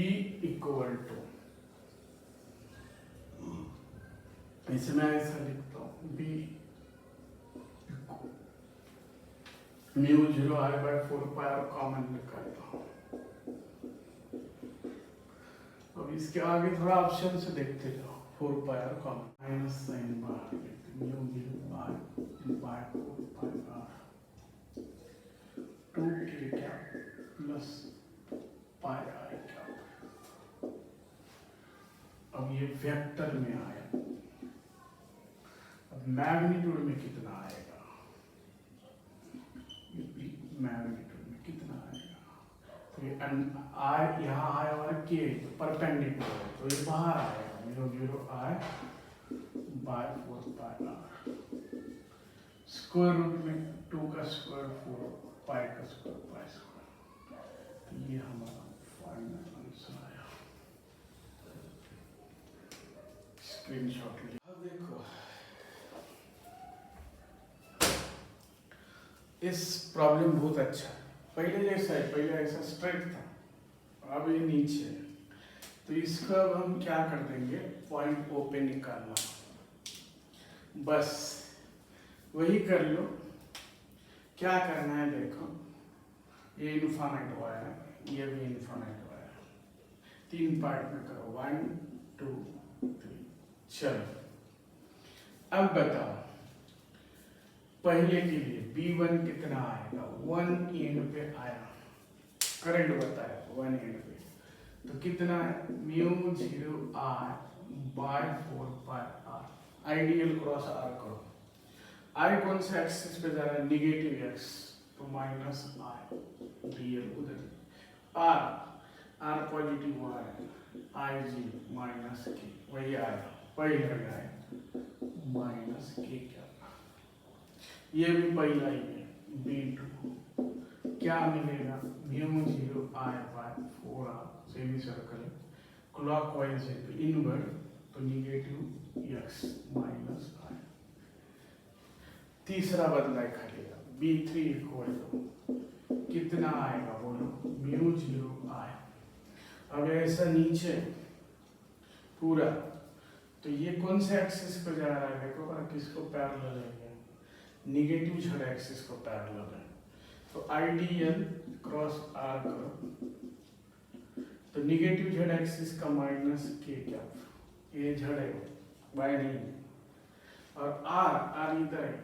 इक्वल टू, इसे मैं ऐसा लिखता हूँ, B mu 0 I by 4 pi R common निकालता हूँ। अब इसके आगे थोड़ा ऑप्शन से देखते जाओ, 4 pi R common, minus sine बाहर, mu 0 I by 4 pi R 2 के cap plus pi I cap. अब ये वेक्टर में आया, अब मैग्नीट्यूड में कितना आएगा, मैग्नीट्यूड में कितना आएगा, तो ये आई यहाँ आया और के परपेंडिकुलर है, तो ये बाहर आएगा, mu 0 I by 4 pi R, square root में 2 का स्क्वायर 4 पाई का स्क्वायर पाई स्क्वायर, तो ये हमारा फाइनल आंसर आया। स्क्रीनशॉट लिया। अब देखो इस प्रॉब्लम बहुत अच्छा है, पहले जैसा है, पहले ऐसा स्ट्रेट था, अब ये नीचे है, तो इसका अब हम क्या कर देंगे, पॉइंट ओ पे निकालना, बस वही कर लो। क्या करना है देखो, ये इन्फानाइट वाया है, ये भी इन्फानाइट वाया है। 3 पार्ट में करो, 1 2 3। चलो अब बताओ पहले के लिए B1 कितना आएगा, 1 एंड पे आया, करंट बताया 1 एंड पे, तो कितना है mu 0 R by 4 pi R। Ideal cross R करो, I कौन सा एक्सिस पे जा रहा है, निगेटिव एक्स, तो माइनस I रियल उधर, R पॉजिटिव आ है, IG माइनस के, वही आया पहले आया माइनस के, क्या ये भी पहला ही है B2, क्या मिलेगा mu 0 I by 4R, semi circle clockwise है तो इनवर्ट, तो निगेटिव x माइनस I। तीसरा बदला है खाली B3 इक्वल टू कितना आएगा बोलो, म्यू 0 I। अब ऐसा नीचे पूरा, तो ये कौन से एक्सिस पे जा रहा है देखो, और किसको पैरेलल है, निगेटिव z एक्सिस को पैरेलल है, तो आइडियल क्रॉस R करो, तो निगेटिव z एक्सिस का माइनस के क्या, ये z है बाय नहीं, और R इधर है,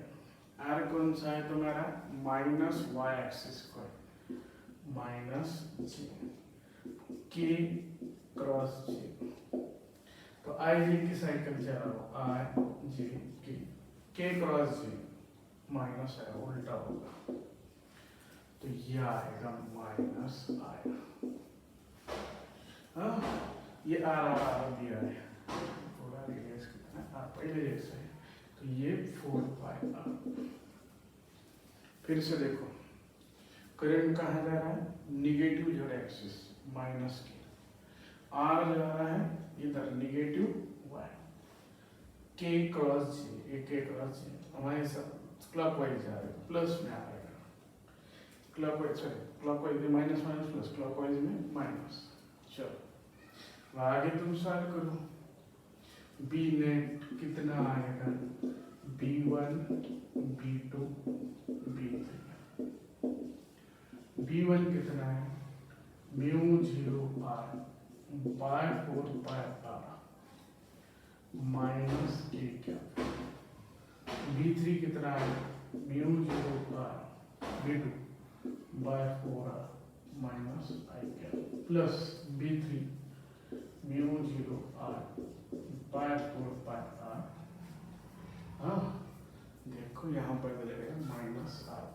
R कौन सा है तुम्हारा माइनस y एक्सिस को, माइनस j के क्रॉस j, तो आई जे की साइकिल चला रहा हूँ, आई जे के क्रॉस जे माइनस है, उल्टा होगा, तो ये आएगा माइनस I। ये R दिया है, थोड़ा रिलेस कितना R पहले जैसे है, तो ये 4 पाई R। फिर से देखो करंट कहाँ जा रहा है, निगेटिव z एक्सिस माइनस के, R जा रहा है इधर निगेटिव y, के क्रॉस जे, एक के क्रॉस जे हमारे सब क्लॉकवाइज जा रहे हैं, प्लस में आएगा, क्लॉकवाइज में माइनस माइनस प्लस, क्लॉकवाइज में माइनस। चलो आगे तुम सॉल्व करो, बी नेट कितना आएगा, B1 B2 B3, B1 कितना है mu 0 R by 4 pi R minus के क्या, B3 कितना है mu 0 R B2 by 4 R minus I क्या, plus B3 mu 0 R by 4 pi R, हाँ देखो यहाँ पर बदलेगा माइनस R।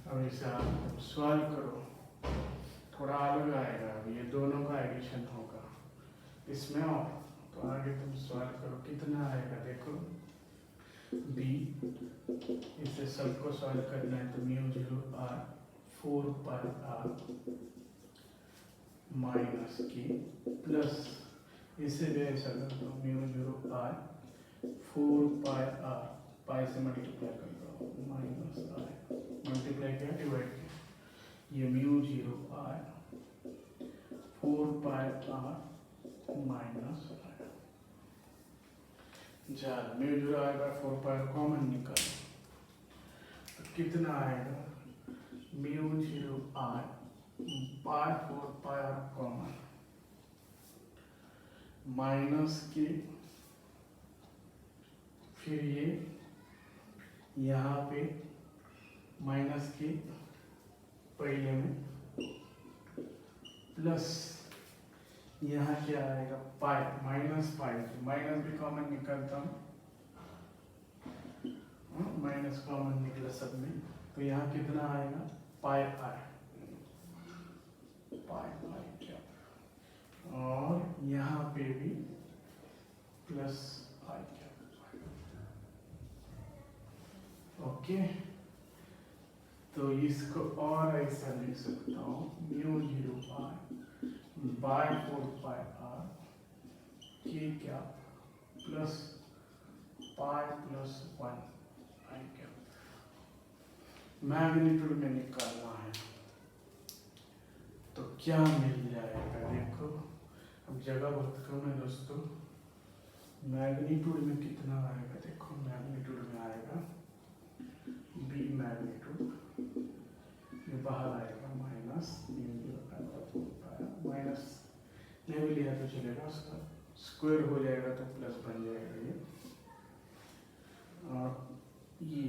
अब इसे आप सॉल्व करो, थोड़ा अलग आएगा, ये दोनों का एडिशन होगा इसमें, और तो आगे तुम सॉल्व करो कितना आएगा देखो, B इसे सबको सॉल्व करना है, तो mu 0 R 4 pi R minus के, प्लस इसे भी ऐसा कर दो, mu 0 R 4 pi R, pi से मल्टीप्लाई कर दो माइनस I, मल्टीप्लाई किया डिवाइड किया, ये mu 0 R 4 pi R minus I, चल mu 0 R by 4 pi common निकाल, तो कितना आएगा mu 0 R by 4 pi R common minus के, फिर ये यहाँ पे माइनस के पहले में, प्लस यहाँ क्या आएगा पाई, माइनस पाई, माइनस भी कॉमन निकालता हूँ, माइनस कॉमन निकला सब में, तो यहाँ कितना आएगा पाई I, पाई I क्या, और यहाँ पे भी प्लस I क्या, ओके। तो इसको और ऐसा लिख सकता हूँ, mu 0 R by 4 pi R के क्या, प्लस पाई प्लस 1 I क्या, मैग्नीट्यूड में निकालना है, तो क्या मिल जाएगा देखो, अब जगह बहुत कम है दोस्तों, मैग्नीट्यूड में कितना आएगा देखो, मैग्नीट्यूड में आएगा B मैग्नीट्यूड फिर बाहर आएगा माइनस म्यू जीरो माइनस नहीं भी लिया तो चलेगा, उसका स्क्वायर हो जाएगा तो प्लस बन जाएगा ये। और ये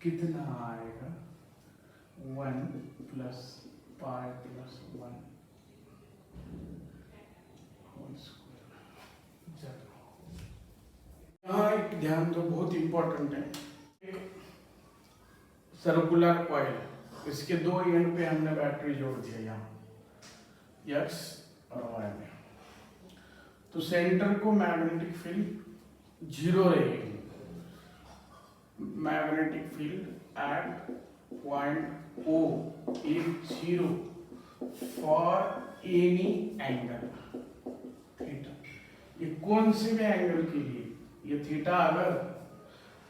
कितना आएगा 1 plus pi plus 1 whole square. यहाँ एक ध्यान दो, बहुत इंपॉर्टेंट है। एक सर्कुलर कॉइल, इसके दो एंड पे हमने बैटरी जोड़ दिया यहाँ x और y में, तो सेंटर को मैग्नेटिक फील्ड 0 रहेगी। Magnetic field at point O is 0 for any angle theta. ये कौन से भी एंगल के लिए, ये थीटा अगर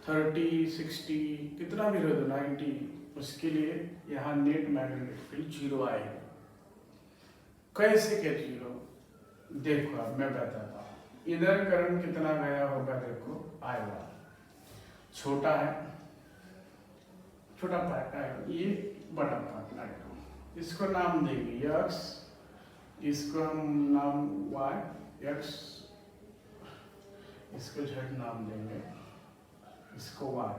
30, 60 कितना भी रहे 90, उसके लिए यहाँ नेट मैग्नेटिक फील्ड 0 आएगा। कैसे क्या 0? देखो अब मैं बताता हूँ। इधर करंट कितना गया होगा, देखो I1 छोटा है, छोटा पार्ट आएगा, ये बड़ा पार्ट आएगा। इसको नाम देंगे x, इसको हम नाम y, x, इसको z नाम देंगे, इसको y।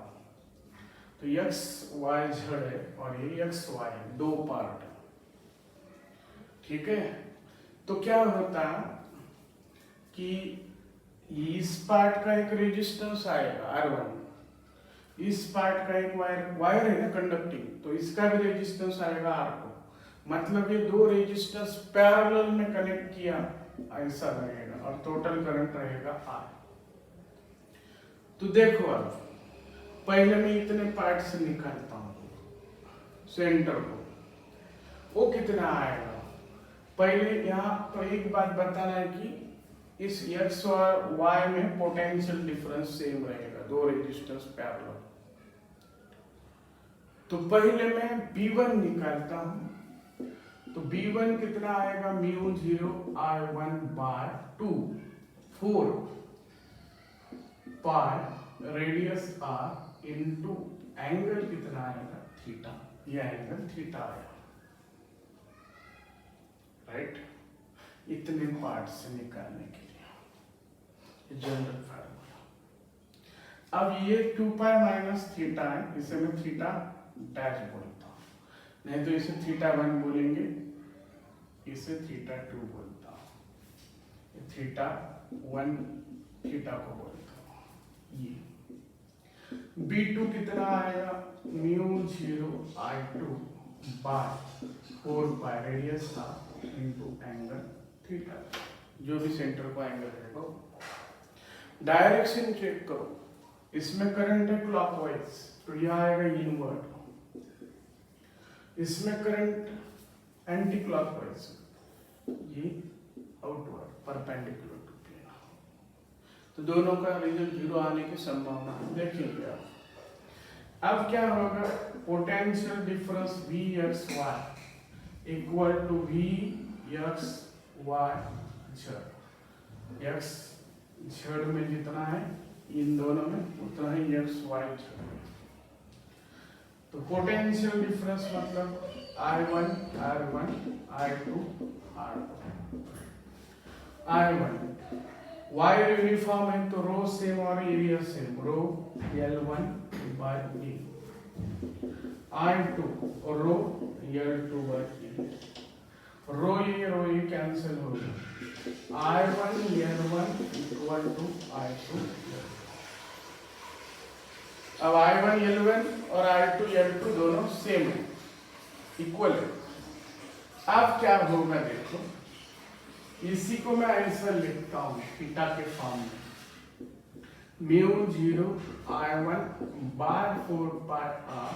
तो x y z है और ये x y है, दो पार्ट है, ठीक है। तो क्या होता है कि इस पार्ट का एक रेजिस्टेंस आएगा R1, इस पार्ट का एक वायर है ना कंडक्टिंग, तो इसका भी रेजिस्टेंस आएगा R2। मतलब ये दो रेजिस्टेंस पैरेलल में कनेक्ट किया ऐसा लगेगा और टोटल करंट रहेगा R। तो देखो अब पहले मैं इतने पार्ट से निकालता हूँ सेंटर को, वो कितना आएगा। पहले यहाँ तो एक बात बताना है कि इस x और y में पोटेंशियल डिफरेंस सेम रहेगा, दो रेजिस्टेंस पैरेलल। तो पहले मैं B1 निकालता हूँ, तो B1 कितना आएगा, mu 0 I1 by 2 4 pi radius R into angle कितना आएगा थीटा, ये एंगल थीटा आया, राइट। इतने पार्ट से निकालने के लिए जनरल फार्मूला। अब ये 2 पाई माइनस थीटा है, इसे मैं थीटा डैश बोलता हूँ, नहीं तो इसे थीटा 1 बोलेंगे, इसे थीटा 2 बोलता हूँ, थीटा 1 थीटा को बोलता हूँ। ये B2 कितना आएगा, mu 0 I2 by 4 pi radius R into angle theta, जो भी सेंटर को एंगल रहेगा। डायरेक्शन चेक करो, इसमें करंट है क्लॉकवाइज, तो यह आएगा इनवर्ट, इसमें करंट एंटी क्लॉकवाइज, ये आउटवर्ड परपेंडिकुलर टू प्लेन। तो दोनों का रिजल्ट 0 आने की संभावना देखिए। अब क्या होगा, potential difference Vxy equal to Vxy z। x z में जितना है इन दोनों में उतना ही xy z में। तो पोटेंशियल डिफरेंस मतलब I1 R1 I2 R2। I1 wire uniform है तो रो सेम और एरिया सेम, रो L1 बाय E। I2 और रो L2 बाय E, रो ये कैंसिल हो गया। I1 L1 equal to I2। अब I1 L1 और I2 L2 दोनों सेम है, इक्वल है। अब क्या होगा देखो, इसी को मैं ऐसा लिखता हूं थीटा के फॉर्म में, mu 0 I1 bye 4 pi R।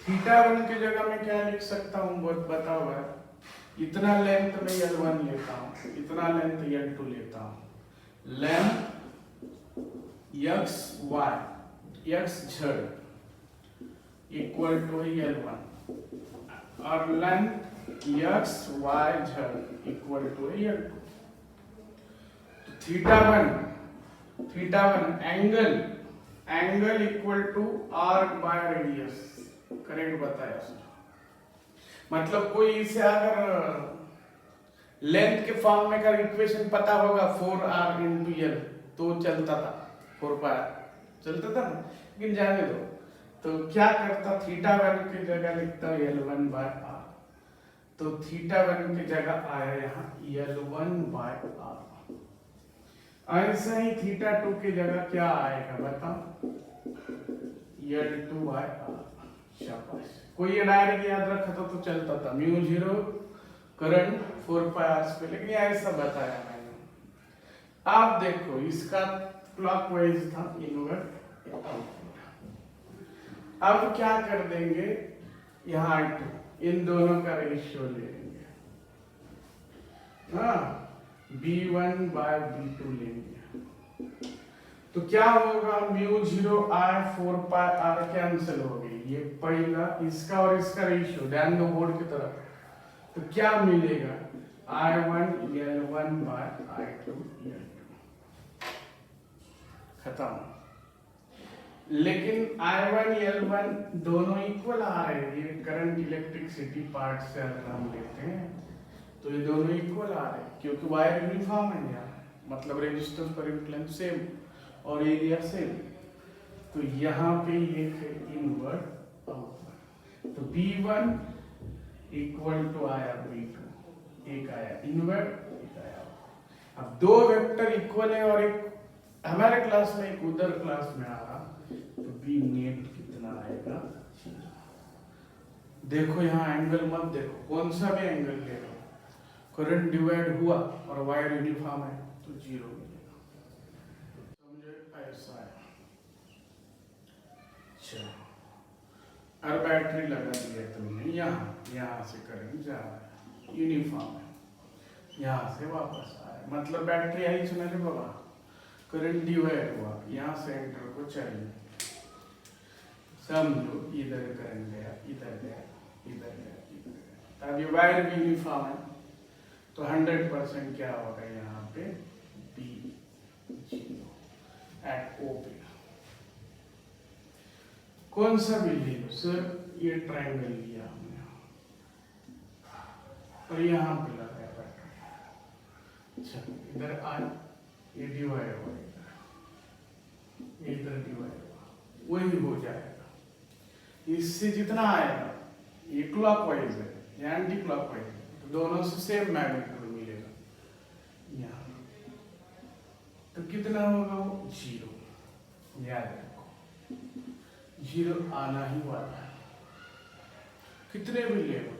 Theta 1 की जगह मैं क्या लिख सकता हूं, बहुत बताओ भाई। इतना लेंथ में L1 लेता हूं, इतना लेंथ L2 लेता हूं, length x z equal to L1 और length x y z equal to L2। तो theta 1 angle equal to arc by radius, correct बताया सर। मतलब कोई इसे अगर लेंथ के फॉर्म में अगर इक्वेशन पता होगा 4r इंटू एल तो चलता था, 4 पाई चलता था ना, लेकिन जाने दो। तो क्या करता, थीटा वैल्यू की जगह लिखता L1/r, तो थीटा वैल्यू की जगह आया यहाँ L1/r। ऐसा ही थीटा 2 की जगह क्या आएगा बताओ, L2/r। शाबाश, कोई ये डायरेक्ट याद रखा तो चलता था, म्यू 0 करंट 4 पाई r², लेकिन ऐसा बताया मैंने। आप देखो इसका क्लॉकवाइज था इनवर्ट आउटवर्ड। अब क्या कर देंगे, यहाँ इन दोनों का रेशियो ले लेंगे, हाँ B1/B2 लेंगे। तो क्या होगा, mu 0r 4 pi r cancel हो गई, ये पहला इसका और इसका रेशियो, ध्यान दो बोर्ड की तरफ। तो क्या मिलेगा, I1 L1/I2 L2, खत्म। लेकिन I1 L1 दोनों इक्वल आ रहे हैं, ये करंट इलेक्ट्रिसिटी पार्ट से अगर हम लेते हैं तो ये दोनों इक्वल आ रहे हैं, क्योंकि वायर यूनिफॉर्म है यहाँ, मतलब रेजिस्टेंस पर इम्पीडेंस सेम और एरिया सेम। तो यहाँ पे ये है इनवर्ट आउटवर्ड, तो B1 इक्वल टू आया B2, एक आया इनवर्ट, एक आया। अब दो वेक्टर इक्वल है और एक हमारे क्लास में एक उधर क्लास में आ रहा, तो B नेट कितना आएगा, देखो यहाँ एंगल मत देखो, कौन सा भी एंगल ले लो, करंट डिवाइड हुआ और वायर यूनिफॉर्म है तो 0 मिलेगा, समझे, ऐसा है। चलो, और बैटरी लगा दिया तुमने, यहाँ से करंट जा रहा है, यूनिफॉर्म है, यहाँ से वापस आया, मतलब बैटरी आई सुना रे बाबा, करंट डिवाइड हुआ, यहाँ से एंटर को चाहिए, समझो इधर करंट गया, इधर गया, इधर गया, इधर गया। अब ये वायर भी यूनिफॉर्म है तो 100% क्या होगा यहाँ पे, B0 एट O पे। कौन सा भी ले लो सर, ये ट्रायंगल लिया हमने और यहाँ पे लगाया बैटरी, अच्छा इधर आया, ये डिवाइड हुआ, इधर डिवाइड हुआ, वही हो जाएगा। इससे जितना आएगा ये क्लॉकवाइज है, ये एंटी क्लॉकवाइज है, तो दोनों से सेम मैग्नीट्यूड मिलेगा यहाँ, तो कितना होगा वो 0, याद रखो 0 आना ही वाला है। कितने भी ले लो,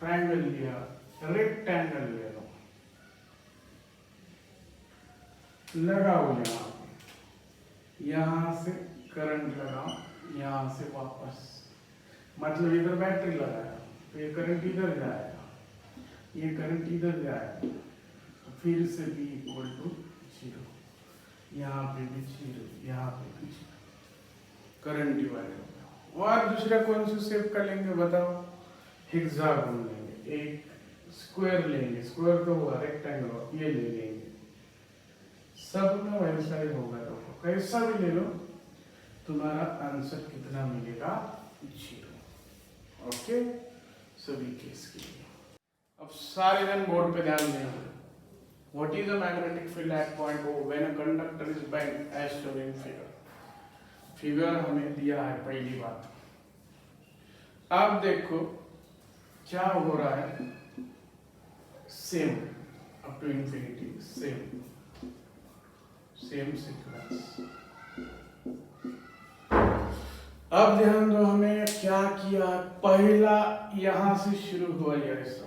ट्रायंगल लिया, रेक्टेंगल ले लो, लगाओ यहाँ से करंट लगाओ, यहाँ से वापस, मतलब इधर बैटरी लगाया तो ये करंट इधर जाएगा, ये करंट इधर जाएगा, तो फिर से B इक्वल टू 0, यहाँ पे भी 0, यहाँ पे भी 0, करंट डिवाइड हो गया। और दूसरा कौन सा शेप का लेंगे बताओ, हेक्सागोन लेंगे, एक स्क्वायर लेंगे, स्क्वायर तो हुआ, रेक्टेंगल ये ले लेंगे, सब में वैसा ही होगा, तो कैसा भी ले लो तुम्हारा आंसर कितना मिलेगा, 0। ओके, सभी केस के लिए। अब सारे जन बोर्ड पे ध्यान दें। What is the magnetic field at point O when a conductor is bent as shown in figure. Figure हमें दिया है, पहली बात। अब देखो क्या हो रहा है, same up to infinity, same sequence. अब ध्यान दो, हमें क्या किया, पहला यहां से शुरू हुआ ऐसा,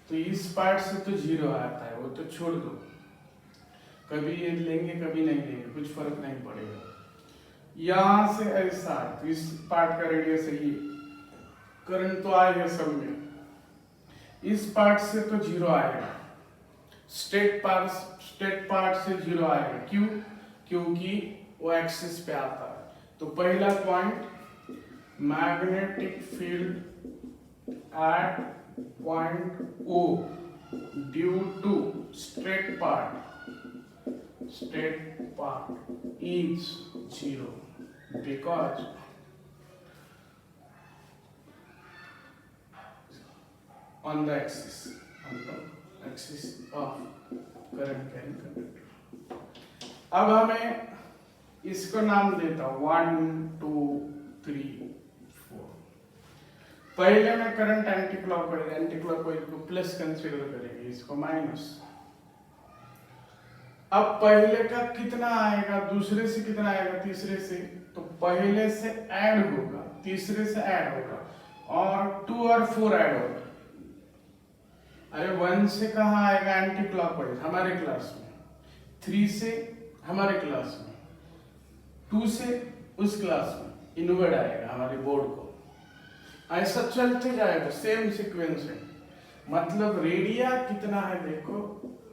तो इस पार्ट से तो 0 आता है, वो तो छोड़ दो, कभी ये लेंगे कभी नहीं लेंगे, कुछ फर्क नहीं पड़ेगा। यहां से ऐसा, तो इस पार्ट का रेडियस है ये, करंट तो आएगा सब में, इस पार्ट से तो 0 आएगा, स्ट्रेट पार्ट से 0 आएगा, क्यों, क्योंकि वो एक्सिस पे आता है। तो पहला point, magnetic field at point O due to straight part is 0 because on the axis of current carrying conductor. अब हमें इसको नाम देता हूं 1 2 3 4। पहले में करंट एंटी क्लॉकवाइज को प्लस कंसीडर करेंगे, इसको माइनस। अब पहले का कितना आएगा, दूसरे से कितना आएगा, तीसरे से, तो पहले से ऐड होगा, तीसरे से ऐड होगा, और 2 और 4 ऐड होगा। अरे 1 से कहाँ आएगा एंटी क्लॉकवाइज हमारे क्लास में, 3 से हमारे क्लास में, 2 से उस क्लास में इनवर्ड आएगा हमारे बोर्ड को। ऐसा चलते जाएगा सेम सीक्वेंस है। मतलब रेडिया कितना है देखो,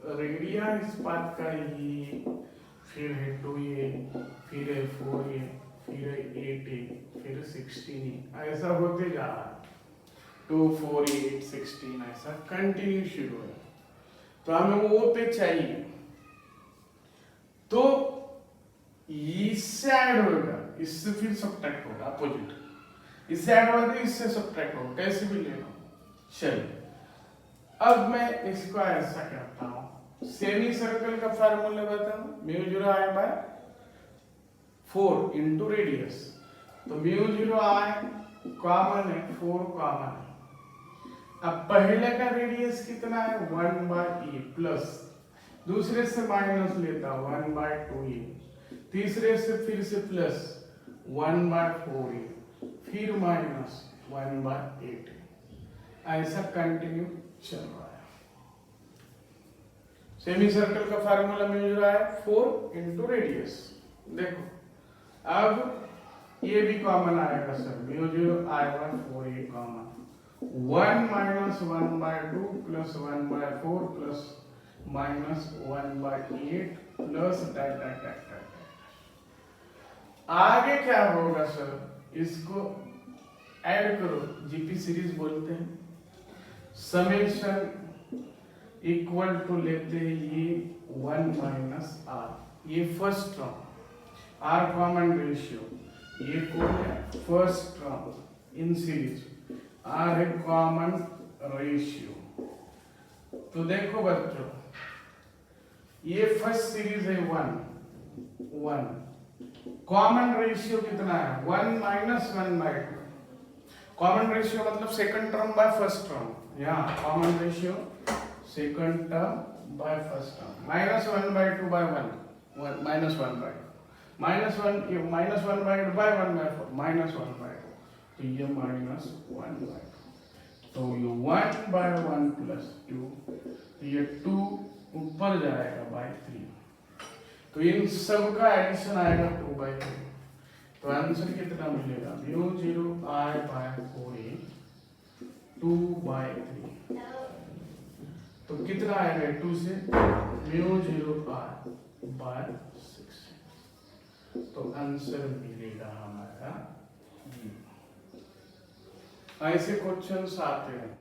रेडिया इस बात का ये, फिर है 2a, फिर है 4a, फिर है 8a, फिर 16a, ऐसा होते जा रहा है। 2 4 8 16 ऐसा कंटिन्यू शुरू है। तो हमें वो पे चाहिए, तो इससे ऐड होगा, इससे फिर सब्ट्रैक्ट होगा, अपोजिट, इससे ऐड होगा इससे सब्ट्रैक्ट होगा, कैसे भी लेना। चलिए अब मैं इसको ऐसा करता हूं, सेमी सर्कल का फार्मूला बताऊं, mu 0 I by 4 into radius. तो म्यू 0 I कॉमन है, 4 कॉमन है। अब पहले का रेडियस कितना है 1 बाय e प्लस, दूसरे से माइनस लेता हूं 1 बाय 2e, तीसरे से फिर से प्लस 1 बाय 4e, फिर माइनस 1 बाय 8, ऐसा कंटिन्यू चल रहा है। सेमी सर्कल का फार्मूला मिल रहा है 4 इंटू रेडियस। देखो अब ये भी कॉमन आएगा sir, mu 0 I by 4 common, 1 minus 1 by 2 plus 1 by 4 plus minus 1 by 8 plus that. आगे क्या होगा सर, इसको ऐड करो, जीपी सीरीज बोलते हैं। समेशन इक्वल टू लेते हैं ये 1 माइनस आर, ये first term, R common ratio, ये कौन है first term in series, R है कॉमन रेशियो। तो देखो बच्चों, ये फर्स्ट सीरीज है 1, कॉमन रेशियो कितना है 1 माइनस 1 बाय 2। कॉमन रेशियो मतलब second term by first term, यहाँ common ratio second term by first term, minus 1 by 2 by 1, minus 1 by 2, minus 1 by 2 by 1 by 4, minus 1 by 2, तो ये minus 1 by 2, तो ये 1 bye 1 plus 2, तो ये 2 ऊपर जाएगा बाय 3, तो इन सब का एडिशन आएगा 2 बाय 3। तो आंसर कितना मिलेगा, mu 0 I bye 4a 2 bye 3। तो कितना आएगा 2 से, म्यू 0 I बाय 6। तो आंसर मिलेगा हमारा ये। ऐसे क्वेश्चंस आते हैं।